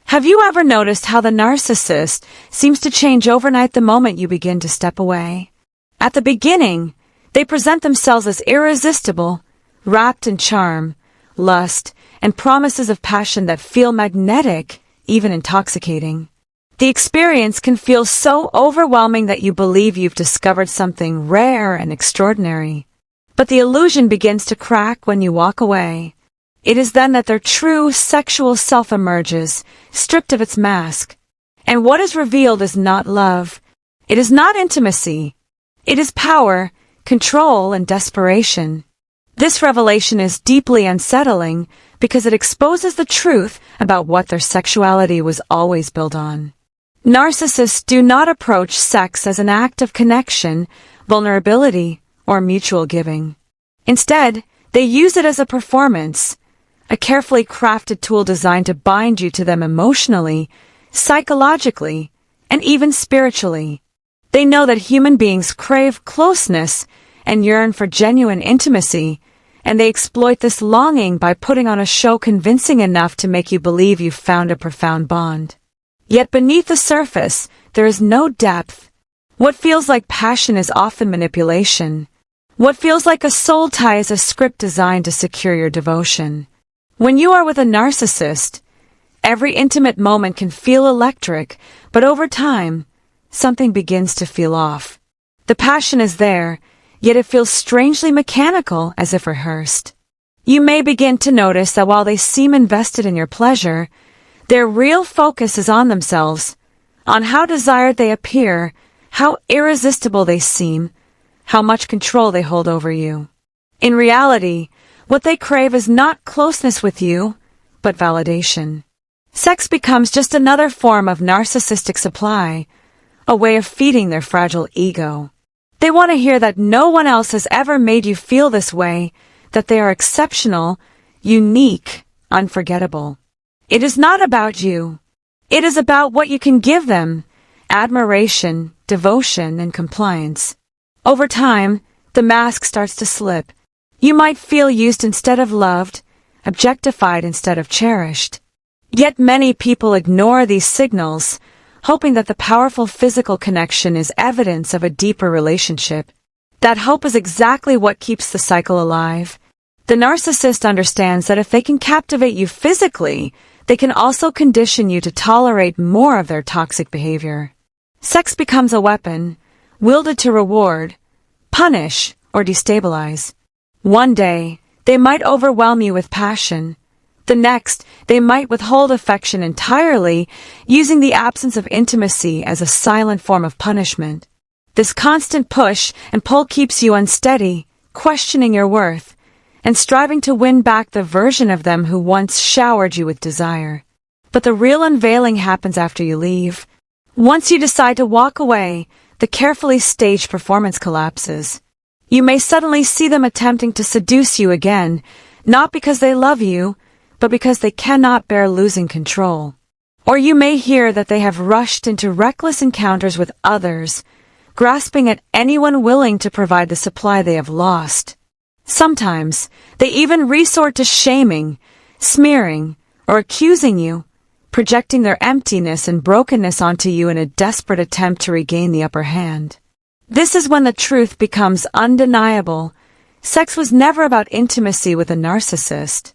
Have you ever noticed how the narcissist seems to change overnight the moment you begin to step away? At the beginning, they present themselves as irresistible, wrapped in charm, lust, and promises of passion that feel magnetic, even intoxicating. The experience can feel so overwhelming that you believe you've discovered something rare and extraordinary. But the illusion begins to crack when you walk away. It is then that their true sexual self emerges, stripped of its mask. And what is revealed is not love. It is not intimacy. It is power, control, and desperation. This revelation is deeply unsettling because it exposes the truth about what their sexuality was always built on. Narcissists do not approach sex as an act of connection, vulnerability, or mutual giving. Instead, they use it as a performance, a carefully crafted tool designed to bind you to them emotionally, psychologically, and even spiritually. They know that human beings crave closeness and yearn for genuine intimacy, and they exploit this longing by putting on a show convincing enough to make you believe you've found a profound bond. Yet beneath the surface, there is no depth. What feels like passion is often manipulation. What feels like a soul tie is a script designed to secure your devotion. When you are with a narcissist, every intimate moment can feel electric, but over time, something begins to feel off. The passion is there, yet it feels strangely mechanical, as if rehearsed. You may begin to notice that while they seem invested in your pleasure, their real focus is on themselves, on how desired they appear, how irresistible they seem, how much control they hold over you. In reality, what they crave is not closeness with you, but validation. Sex becomes just another form of narcissistic supply, a way of feeding their fragile ego. They want to hear that no one else has ever made you feel this way, that they are exceptional, unique, unforgettable. It is not about you. It is about what you can give them: admiration, devotion, and compliance. Over time, the mask starts to slip. You might feel used instead of loved, objectified instead of cherished. Yet many people ignore these signals, hoping that the powerful physical connection is evidence of a deeper relationship. That hope is exactly what keeps the cycle alive. The narcissist understands that if they can captivate you physically, they can also condition you to tolerate more of their toxic behavior. Sex becomes a weapon, wielded to reward, punish, or destabilize. One day, they might overwhelm you with passion. The next, they might withhold affection entirely, using the absence of intimacy as a silent form of punishment. This constant push and pull keeps you unsteady, questioning your worth, and striving to win back the version of them who once showered you with desire. But the real unveiling happens after you leave. Once you decide to walk away, the carefully staged performance collapses. You may suddenly see them attempting to seduce you again, not because they love you, but because they cannot bear losing control. Or you may hear that they have rushed into reckless encounters with others, grasping at anyone willing to provide the supply they have lost. Sometimes, they even resort to shaming, smearing, or accusing you, projecting their emptiness and brokenness onto you in a desperate attempt to regain the upper hand. This is when the truth becomes undeniable. Sex was never about intimacy with a narcissist.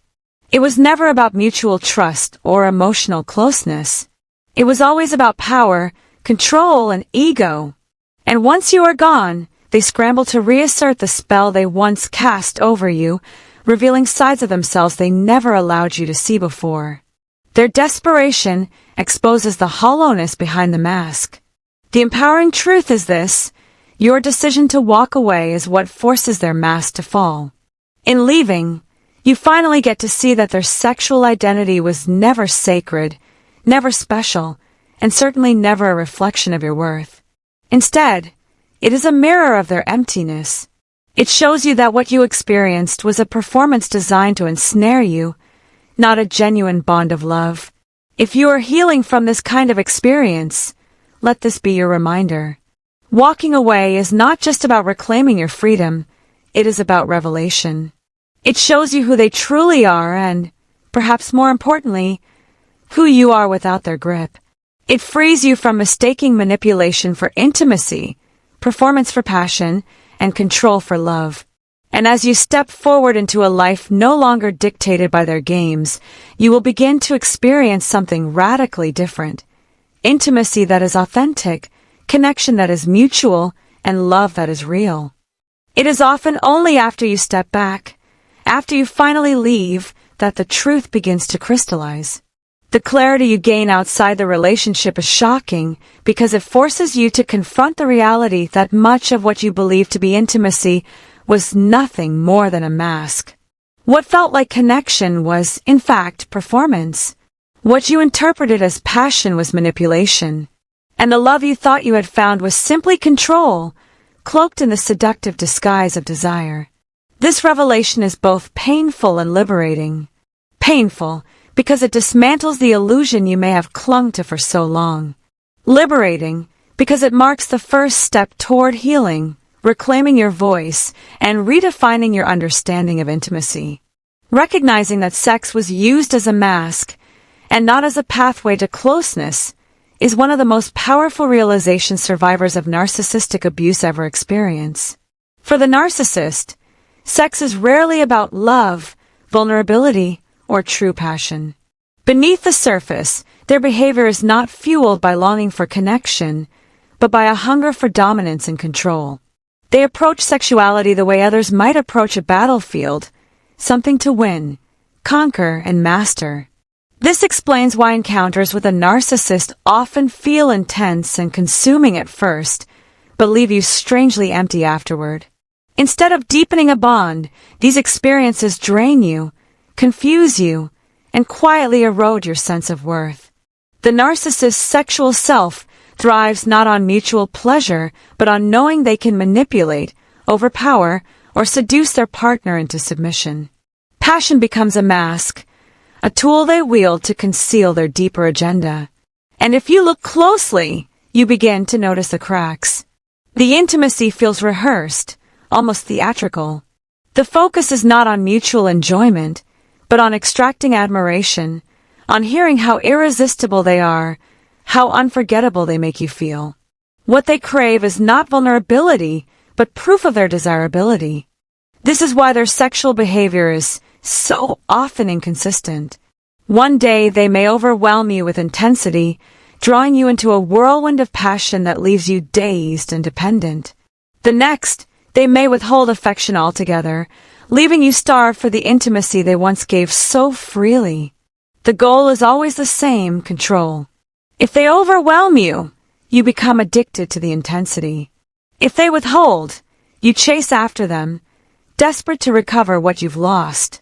It was never about mutual trust or emotional closeness. It was always about power, control, and ego. And once you are gone, they scramble to reassert the spell they once cast over you, revealing sides of themselves they never allowed you to see before. Their desperation exposes the hollowness behind the mask. The empowering truth is this: your decision to walk away is what forces their mask to fall. In leaving, you finally get to see that their sexual identity was never sacred, never special, and certainly never a reflection of your worth. Instead, it is a mirror of their emptiness. It shows you that what you experienced was a performance designed to ensnare you, not a genuine bond of love. If you are healing from this kind of experience, let this be your reminder. Walking away is not just about reclaiming your freedom, it is about revelation. It shows you who they truly are and, perhaps more importantly, who you are without their grip. It frees you from mistaking manipulation for intimacy, performance for passion, and control for love. And as you step forward into a life no longer dictated by their games, you will begin to experience something radically different. Intimacy that is authentic, connection that is mutual, and love that is real. It is often only after you step back, after you finally leave, that the truth begins to crystallize. The clarity you gain outside the relationship is shocking because it forces you to confront the reality that much of what you believe to be intimacy was nothing more than a mask. What felt like connection was, in fact, performance. What you interpreted as passion was manipulation. And the love you thought you had found was simply control, cloaked in the seductive disguise of desire. This revelation is both painful and liberating. Painful, because it dismantles the illusion you may have clung to for so long. Liberating, because it marks the first step toward healing, reclaiming your voice, and redefining your understanding of intimacy. Recognizing that sex was used as a mask, and not as a pathway to closeness, is one of the most powerful realizations survivors of narcissistic abuse ever experience. For the narcissist, sex is rarely about love, vulnerability, or true passion. Beneath the surface, their behavior is not fueled by longing for connection, but by a hunger for dominance and control. They approach sexuality the way others might approach a battlefield, something to win, conquer, and master. This explains why encounters with a narcissist often feel intense and consuming at first, but leave you strangely empty afterward. Instead of deepening a bond, these experiences drain you, confuse you, and quietly erode your sense of worth. The narcissist's sexual self thrives not on mutual pleasure, but on knowing they can manipulate, overpower, or seduce their partner into submission. Passion becomes a mask, a tool they wield to conceal their deeper agenda. And if you look closely, you begin to notice the cracks. The intimacy feels rehearsed, almost theatrical. The focus is not on mutual enjoyment, but on extracting admiration, on hearing how irresistible they are, how unforgettable they make you feel. What they crave is not vulnerability, but proof of their desirability. This is why their sexual behavior is so often inconsistent. One day they may overwhelm you with intensity, drawing you into a whirlwind of passion that leaves you dazed and dependent. The next, they may withhold affection altogether, leaving you starved for the intimacy they once gave so freely. The goal is always the same: control. If they overwhelm you, you become addicted to the intensity. If they withhold, you chase after them, desperate to recover what you've lost.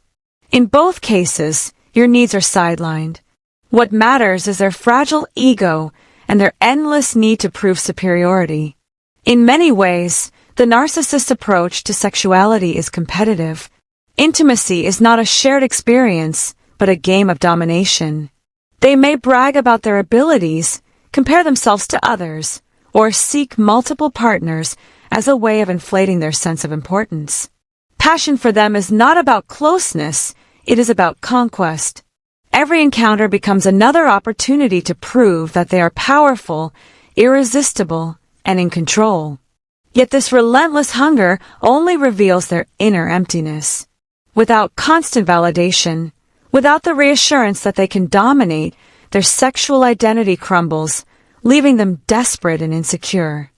In both cases, your needs are sidelined. What matters is their fragile ego and their endless need to prove superiority. In many ways, the narcissist's approach to sexuality is competitive. Intimacy is not a shared experience, but a game of domination. They may brag about their abilities, compare themselves to others, or seek multiple partners as a way of inflating their sense of importance. Passion for them is not about closeness, it is about conquest. Every encounter becomes another opportunity to prove that they are powerful, irresistible, and in control. Yet this relentless hunger only reveals their inner emptiness. Without constant validation, without the reassurance that they can dominate, their sexual identity crumbles, leaving them desperate and insecure.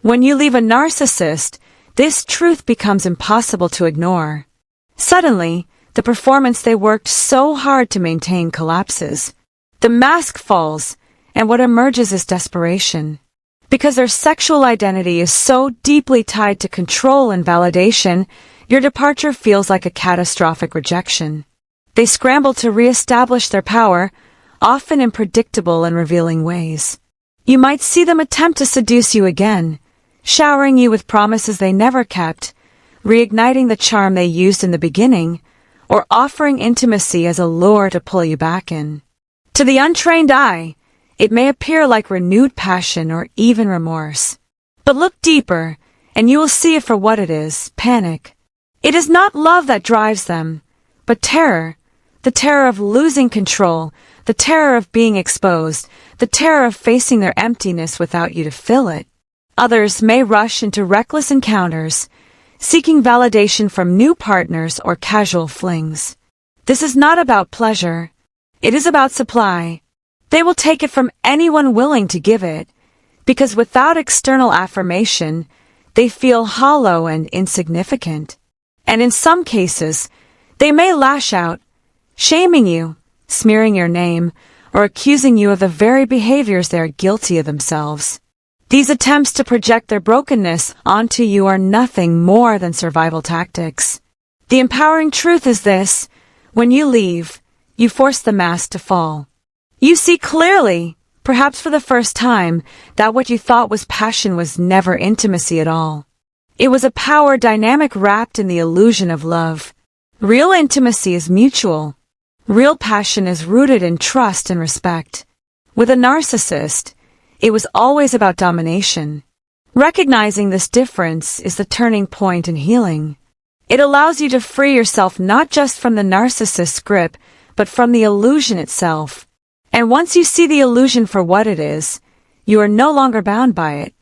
When you leave a narcissist, this truth becomes impossible to ignore. Suddenly, the performance they worked so hard to maintain collapses. The mask falls, and what emerges is desperation. Because their sexual identity is so deeply tied to control and validation, your departure feels like a catastrophic rejection. They scramble to re-establish their power, often in predictable and revealing ways. You might see them attempt to seduce you again, showering you with promises they never kept, reigniting the charm they used in the beginning, or offering intimacy as a lure to pull you back in. To the untrained eye, it may appear like renewed passion or even remorse. But look deeper, and you will see it for what it is: panic. It is not love that drives them, but terror, the terror of losing control, the terror of being exposed, the terror of facing their emptiness without you to fill it. Others may rush into reckless encounters, seeking validation from new partners or casual flings. This is not about pleasure. It is about supply. They will take it from anyone willing to give it, because without external affirmation, they feel hollow and insignificant. And in some cases, they may lash out, shaming you, smearing your name, or accusing you of the very behaviors they are guilty of themselves. These attempts to project their brokenness onto you are nothing more than survival tactics. The empowering truth is this: when you leave, you force the mask to fall. You see clearly, perhaps for the first time, that what you thought was passion was never intimacy at all. It was a power dynamic wrapped in the illusion of love. Real intimacy is mutual. Real passion is rooted in trust and respect. With a narcissist, it was always about domination. Recognizing this difference is the turning point in healing. It allows you to free yourself not just from the narcissist's grip, but from the illusion itself. And once you see the illusion for what it is, you are no longer bound by it.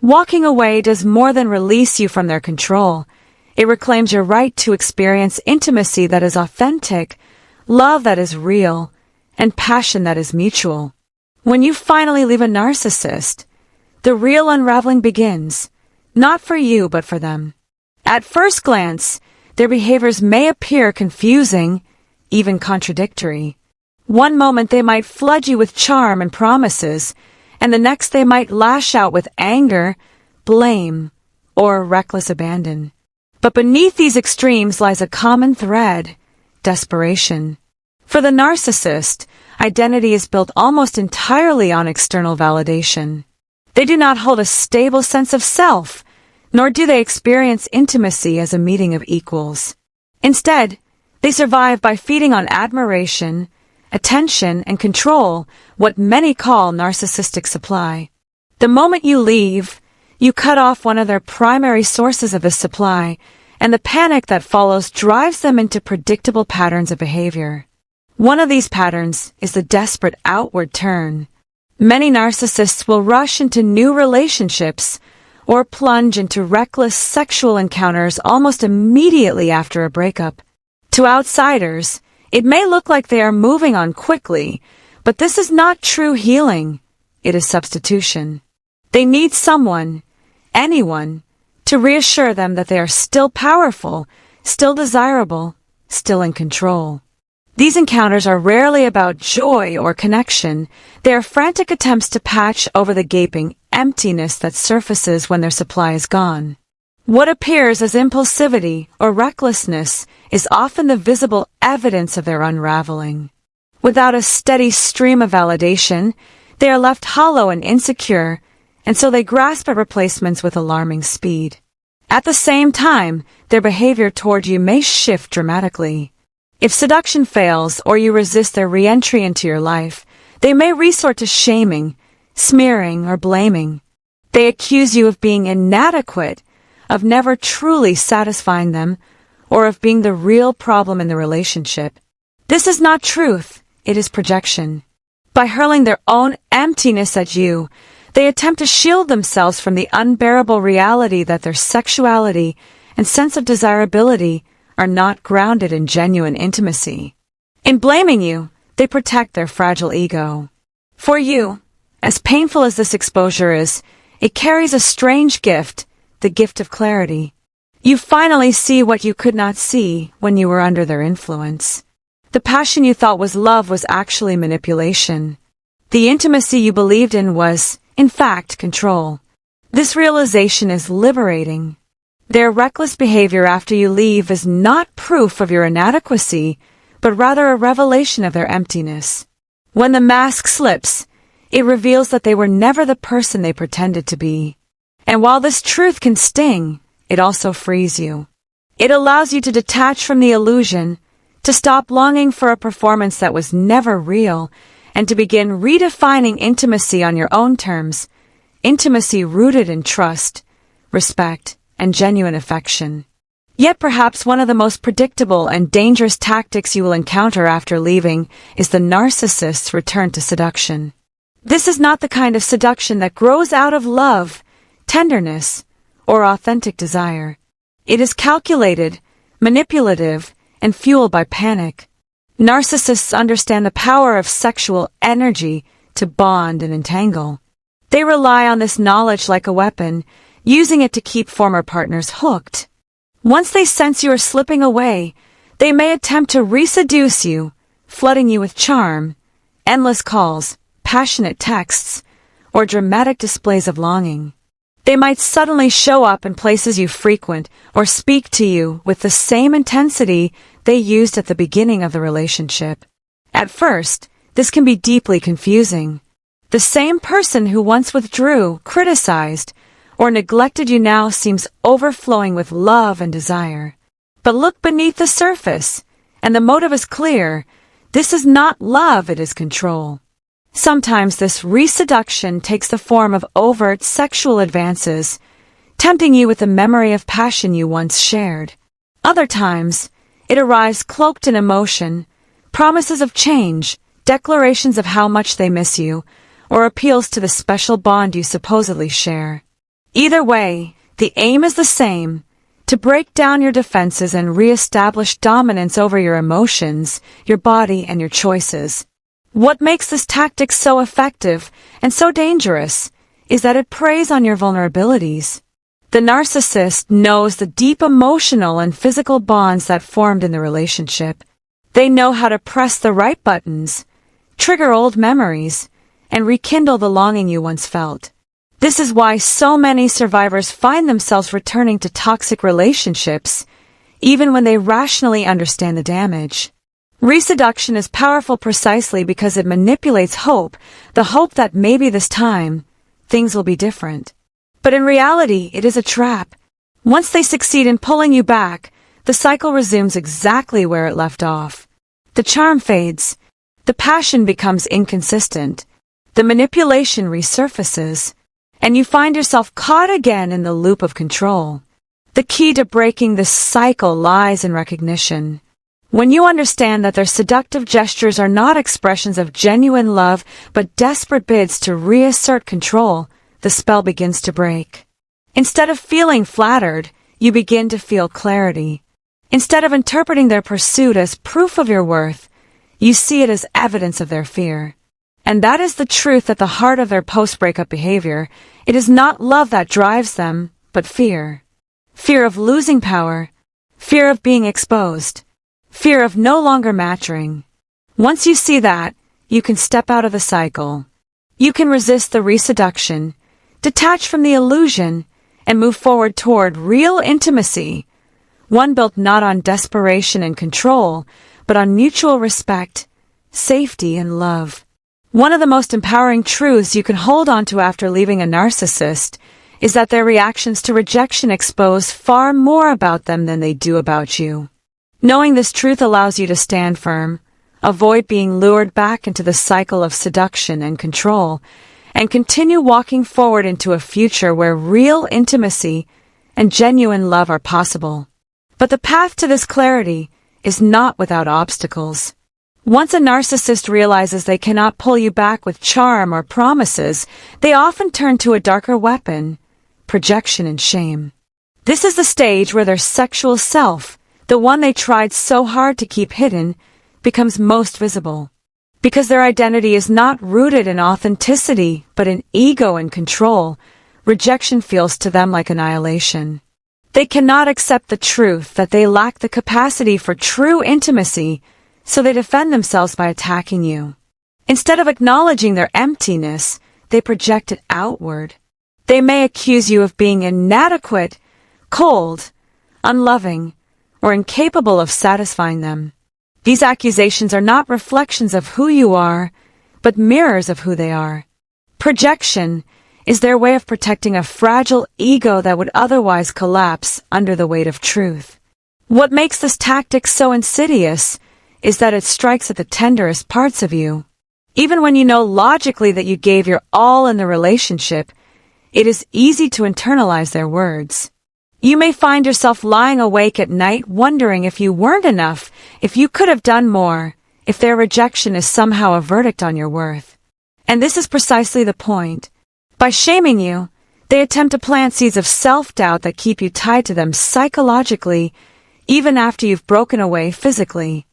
Walking away does more than release you from their control. It reclaims your right to experience intimacy that is authentic, love that is real, and passion that is mutual. When you finally leave a narcissist, the real unraveling begins, not for you but for them. At first glance, their behaviors may appear confusing, even contradictory. One moment they might flood you with charm and promises, and the next they might lash out with anger, blame, or reckless abandon. But beneath these extremes lies a common thread: desperation. For the narcissist, identity is built almost entirely on external validation. They do not hold a stable sense of self, nor do they experience intimacy as a meeting of equals. Instead, they survive by feeding on admiration, attention, and control, what many call narcissistic supply. The moment you leave, you cut off one of their primary sources of this supply, and the panic that follows drives them into predictable patterns of behavior. One of these patterns is the desperate outward turn. Many narcissists will rush into new relationships or plunge into reckless sexual encounters almost immediately after a breakup. To outsiders, it may look like they are moving on quickly, but this is not true healing. It is substitution. They need someone, anyone, to reassure them that they are still powerful, still desirable, still in control. These encounters are rarely about joy or connection. They are frantic attempts to patch over the gaping emptiness that surfaces when their supply is gone. What appears as impulsivity or recklessness is often the visible evidence of their unraveling. Without a steady stream of validation, they are left hollow and insecure, and so they grasp at replacements with alarming speed. At the same time, their behavior toward you may shift dramatically. If seduction fails or you resist their re-entry into your life, they may resort to shaming, smearing, or blaming. They accuse you of being inadequate, of never truly satisfying them, or of being the real problem in the relationship. This is not truth, it is projection. By hurling their own emptiness at you, they attempt to shield themselves from the unbearable reality that their sexuality and sense of desirability are not grounded in genuine intimacy. In blaming you, they protect their fragile ego. For you, as painful as this exposure is, it carries a strange gift, the gift of clarity. You finally see what you could not see when you were under their influence. The passion you thought was love was actually manipulation. The intimacy you believed in was, in fact, control. This realization is liberating. Their reckless behavior after you leave is not proof of your inadequacy, but rather a revelation of their emptiness. When the mask slips, it reveals that they were never the person they pretended to be. And while this truth can sting, it also frees you. It allows you to detach from the illusion, to stop longing for a performance that was never real, and to begin redefining intimacy on your own terms, intimacy rooted in trust, respect, and genuine affection. Yet perhaps one of the most predictable and dangerous tactics you will encounter after leaving is the narcissist's return to seduction. This is not the kind of seduction that grows out of love, tenderness, or authentic desire. It is calculated, manipulative, and fueled by panic. Narcissists understand the power of sexual energy to bond and entangle. They rely on this knowledge like a weapon, using it to keep former partners hooked. Once they sense you are slipping away, they may attempt to reseduce you, flooding you with charm, endless calls, passionate texts, or dramatic displays of longing. They might suddenly show up in places you frequent or speak to you with the same intensity they used at the beginning of the relationship. At first, this can be deeply confusing. The same person who once withdrew, criticized, or neglected you now seems overflowing with love and desire. But look beneath the surface, and the motive is clear. This is not love, it is control. Sometimes this reseduction takes the form of overt sexual advances, tempting you with the memory of passion you once shared. Other times, it arrives cloaked in emotion, promises of change, declarations of how much they miss you, or appeals to the special bond you supposedly share. Either way, the aim is the same: to break down your defenses and re-establish dominance over your emotions, your body, and your choices. What makes this tactic so effective and so dangerous is that it preys on your vulnerabilities. The narcissist knows the deep emotional and physical bonds that formed in the relationship. They know how to press the right buttons, trigger old memories, and rekindle the longing you once felt. This is why so many survivors find themselves returning to toxic relationships, even when they rationally understand the damage. Reseduction is powerful precisely because it manipulates hope, the hope that maybe this time, things will be different. But in reality, it is a trap. Once they succeed in pulling you back, the cycle resumes exactly where it left off. The charm fades, the passion becomes inconsistent, the manipulation resurfaces, and you find yourself caught again in the loop of control. The key to breaking this cycle lies in recognition. When you understand that their seductive gestures are not expressions of genuine love but desperate bids to reassert control, the spell begins to break. Instead of feeling flattered, you begin to feel clarity. Instead of interpreting their pursuit as proof of your worth, you see it as evidence of their fear. And that is the truth at the heart of their post-breakup behavior. It is not love that drives them, but fear. Fear of losing power, fear of being exposed, fear of no longer matching. Once you see that, you can step out of the cycle. You can resist the reseduction, detach from the illusion, and move forward toward real intimacy, one built not on desperation and control, but on mutual respect, safety, and love. One of the most empowering truths you can hold on to after leaving a narcissist is that their reactions to rejection expose far more about them than they do about you. Knowing this truth allows you to stand firm, avoid being lured back into the cycle of seduction and control, and continue walking forward into a future where real intimacy and genuine love are possible. But the path to this clarity is not without obstacles. Once a narcissist realizes they cannot pull you back with charm or promises, they often turn to a darker weapon: projection and shame. This is the stage where their sexual self, the one they tried so hard to keep hidden, becomes most visible. Because their identity is not rooted in authenticity, but in ego and control, rejection feels to them like annihilation. They cannot accept the truth that they lack the capacity for true intimacy, so they defend themselves by attacking you. Instead of acknowledging their emptiness, they project it outward. They may accuse you of being inadequate, cold, unloving, or incapable of satisfying them. These accusations are not reflections of who you are, but mirrors of who they are. Projection is their way of protecting a fragile ego that would otherwise collapse under the weight of truth. What makes this tactic so insidious is that it strikes at the tenderest parts of you. Even when you know logically that you gave your all in the relationship, it is easy to internalize their words. You may find yourself lying awake at night wondering if you weren't enough, if you could have done more, if their rejection is somehow a verdict on your worth. And this is precisely the point. By shaming you, they attempt to plant seeds of self-doubt that keep you tied to them psychologically, even after you've broken away physically.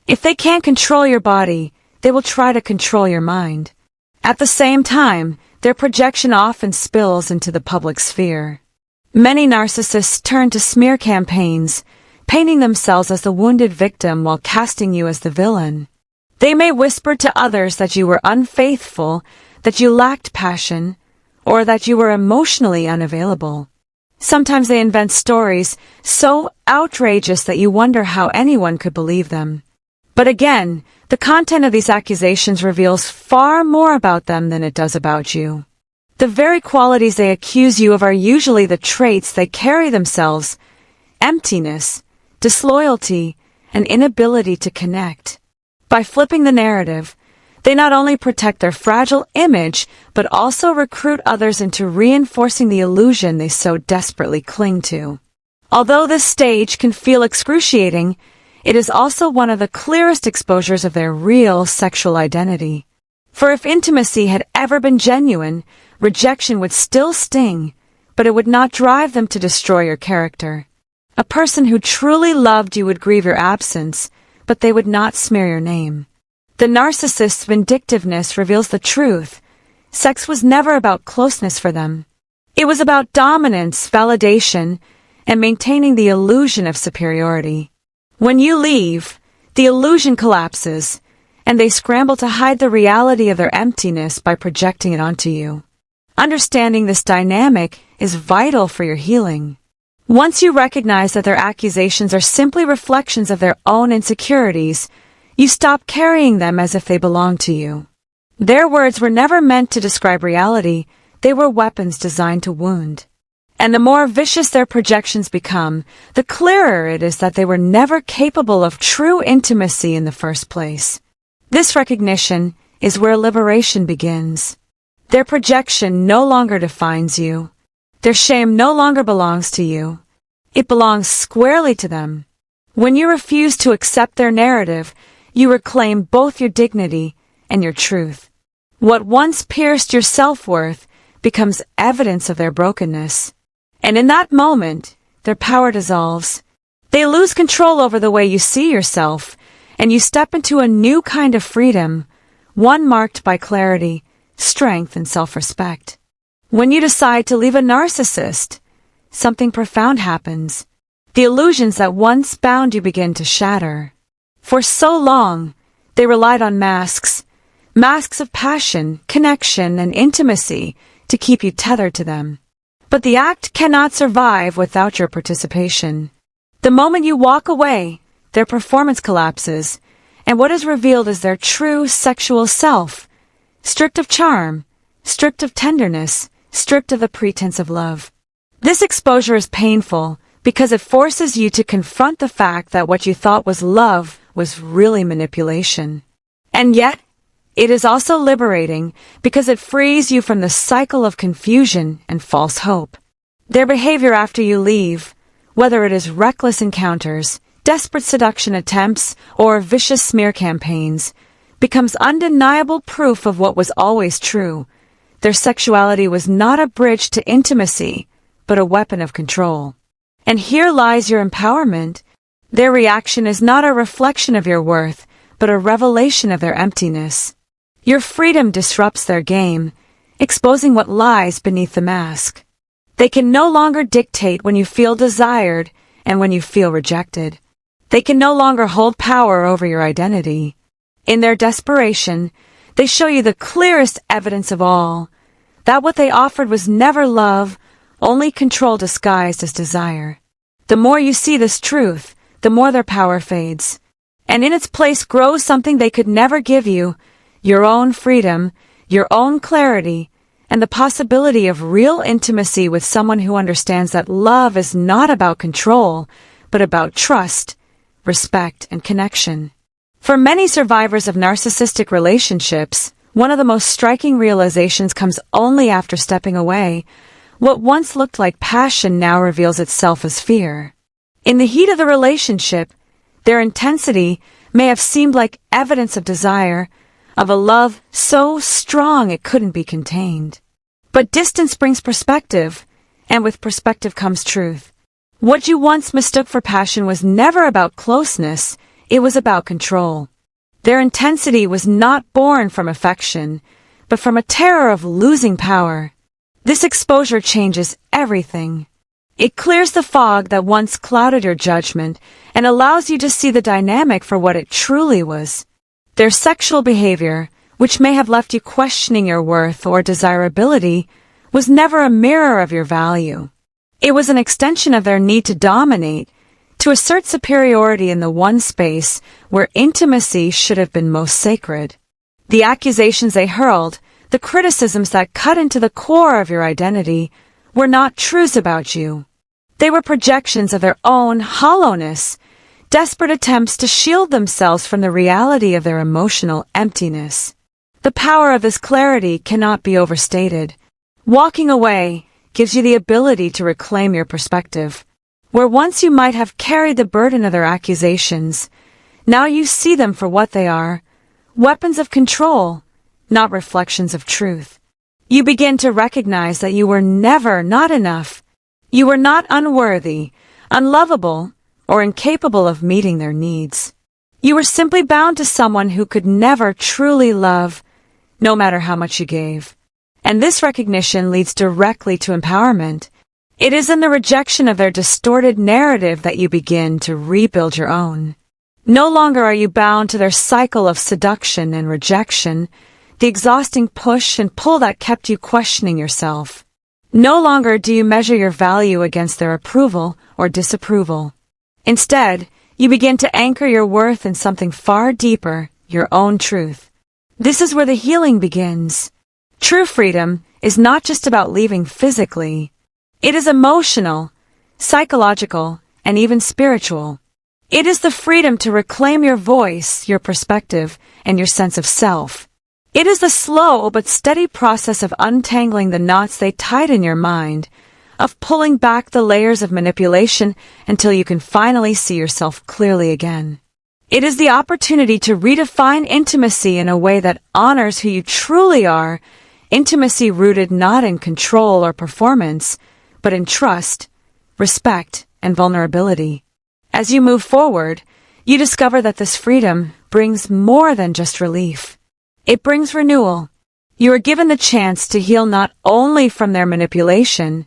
If they can't control your body, they will try to control your mind. At the same time, their projection often spills into the public sphere. Many narcissists turn to smear campaigns, painting themselves as the wounded victim while casting you as the villain. They may whisper to others that you were unfaithful, that you lacked passion, or that you were emotionally unavailable. Sometimes they invent stories so outrageous that you wonder how anyone could believe them. But again, the content of these accusations reveals far more about them than it does about you. The very qualities they accuse you of are usually the traits they carry themselves: emptiness, disloyalty, and inability to connect. By flipping the narrative, they not only protect their fragile image, but also recruit others into reinforcing the illusion they so desperately cling to. Although this stage can feel excruciating, it is also one of the clearest exposures of their real sexual identity. For if intimacy had ever been genuine, rejection would still sting, but it would not drive them to destroy your character. A person who truly loved you would grieve your absence, but they would not smear your name. The narcissist's vindictiveness reveals the truth. Sex was never about closeness for them. It was about dominance, validation, and maintaining the illusion of superiority. When you leave, the illusion collapses, and they scramble to hide the reality of their emptiness by projecting it onto you. Understanding this dynamic is vital for your healing. Once you recognize that their accusations are simply reflections of their own insecurities, you stop carrying them as if they belong to you. Their words were never meant to describe reality, they were weapons designed to wound. And the more vicious their projections become, the clearer it is that they were never capable of true intimacy in the first place. This recognition is where liberation begins. Their projection no longer defines you. Their shame no longer belongs to you. It belongs squarely to them. When you refuse to accept their narrative, you reclaim both your dignity and your truth. What once pierced your self-worth becomes evidence of their brokenness. And in that moment, their power dissolves. They lose control over the way you see yourself, and you step into a new kind of freedom, one marked by clarity, strength, and self-respect. When you decide to leave a narcissist, something profound happens. The illusions that once bound you begin to shatter. For so long, they relied on masks of passion, connection, and intimacy to keep you tethered to them. But the act cannot survive without your participation. The moment you walk away, their performance collapses, and what is revealed is their true sexual self, stripped of charm, stripped of tenderness, stripped of the pretense of love. This exposure is painful because it forces you to confront the fact that what you thought was love was really manipulation. And yet, it is also liberating because it frees you from the cycle of confusion and false hope. Their behavior after you leave, whether it is reckless encounters, desperate seduction attempts, or vicious smear campaigns, becomes undeniable proof of what was always true. Their sexuality was not a bridge to intimacy, but a weapon of control. And here lies your empowerment. Their reaction is not a reflection of your worth, but a revelation of their emptiness. Your freedom disrupts their game, exposing what lies beneath the mask. They can no longer dictate when you feel desired and when you feel rejected. They can no longer hold power over your identity. In their desperation, they show you the clearest evidence of all, that what they offered was never love, only control disguised as desire. The more you see this truth, the more their power fades. And in its place grows something they could never give you, your own freedom, your own clarity, and the possibility of real intimacy with someone who understands that love is not about control, but about trust, respect, and connection. For many survivors of narcissistic relationships, one of the most striking realizations comes only after stepping away, What once looked like passion now reveals itself as fear. In the heat of the relationship, their intensity may have seemed like evidence of desire, of a love so strong it couldn't be contained. But distance brings perspective, and with perspective comes truth. What you once mistook for passion was never about closeness, it was about control. Their intensity was not born from affection, but from a terror of losing power. This exposure changes everything. It clears the fog that once clouded your judgment and allows you to see the dynamic for what it truly was. Their sexual behavior, which may have left you questioning your worth or desirability, was never a mirror of your value. It was an extension of their need to dominate, to assert superiority in the one space where intimacy should have been most sacred. The accusations they hurled, the criticisms that cut into the core of your identity, were not truths about you. They were projections of their own hollowness, desperate attempts to shield themselves from the reality of their emotional emptiness. The power of this clarity cannot be overstated. Walking away gives you the ability to reclaim your perspective. Where once you might have carried the burden of their accusations, now you see them for what they are, weapons of control, not reflections of truth. You begin to recognize that you were never not enough. You were not unworthy, unlovable, or incapable of meeting their needs. You were simply bound to someone who could never truly love, no matter how much you gave. And this recognition leads directly to empowerment. It is in the rejection of their distorted narrative that you begin to rebuild your own. No longer are you bound to their cycle of seduction and rejection, the exhausting push and pull that kept you questioning yourself. No longer do you measure your value against their approval or disapproval. Instead, you begin to anchor your worth in something far deeper, your own truth. This is where the healing begins. True freedom is not just about leaving physically. It is emotional, psychological, and even spiritual. It is the freedom to reclaim your voice, your perspective, and your sense of self. It is the slow but steady process of untangling the knots they tied in your mind, of pulling back the layers of manipulation until you can finally see yourself clearly again. It is the opportunity to redefine intimacy in a way that honors who you truly are, intimacy rooted not in control or performance, but in trust, respect, and vulnerability. As you move forward, you discover that this freedom brings more than just relief. It brings renewal. You are given the chance to heal not only from their manipulation,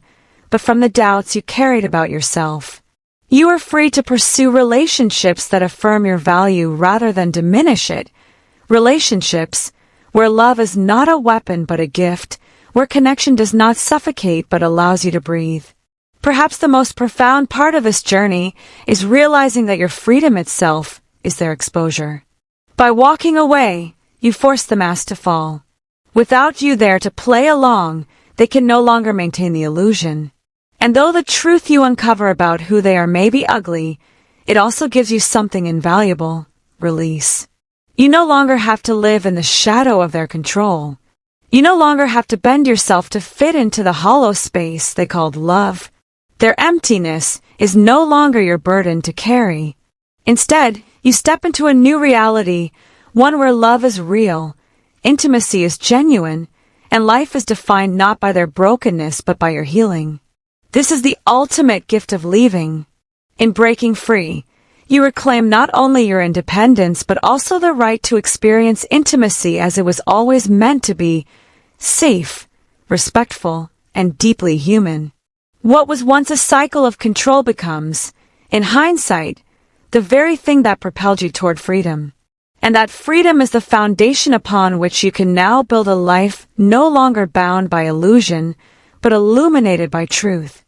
but from the doubts you carried about yourself. You are free to pursue relationships that affirm your value rather than diminish it. Relationships where love is not a weapon but a gift, where connection does not suffocate but allows you to breathe. Perhaps the most profound part of this journey is realizing that your freedom itself is their exposure. By walking away, you force the mask to fall. Without you there to play along, they can no longer maintain the illusion. And though the truth you uncover about who they are may be ugly, it also gives you something invaluable: release. You no longer have to live in the shadow of their control. You no longer have to bend yourself to fit into the hollow space they called love. Their emptiness is no longer your burden to carry. Instead, you step into a new reality, one where love is real, intimacy is genuine, and life is defined not by their brokenness but by your healing. This is the ultimate gift of leaving. In breaking free, you reclaim not only your independence but also the right to experience intimacy as it was always meant to be: safe, respectful, and deeply human. What was once a cycle of control becomes, in hindsight, the very thing that propelled you toward freedom. And that freedom is the foundation upon which you can now build a life no longer bound by illusion, but illuminated by truth.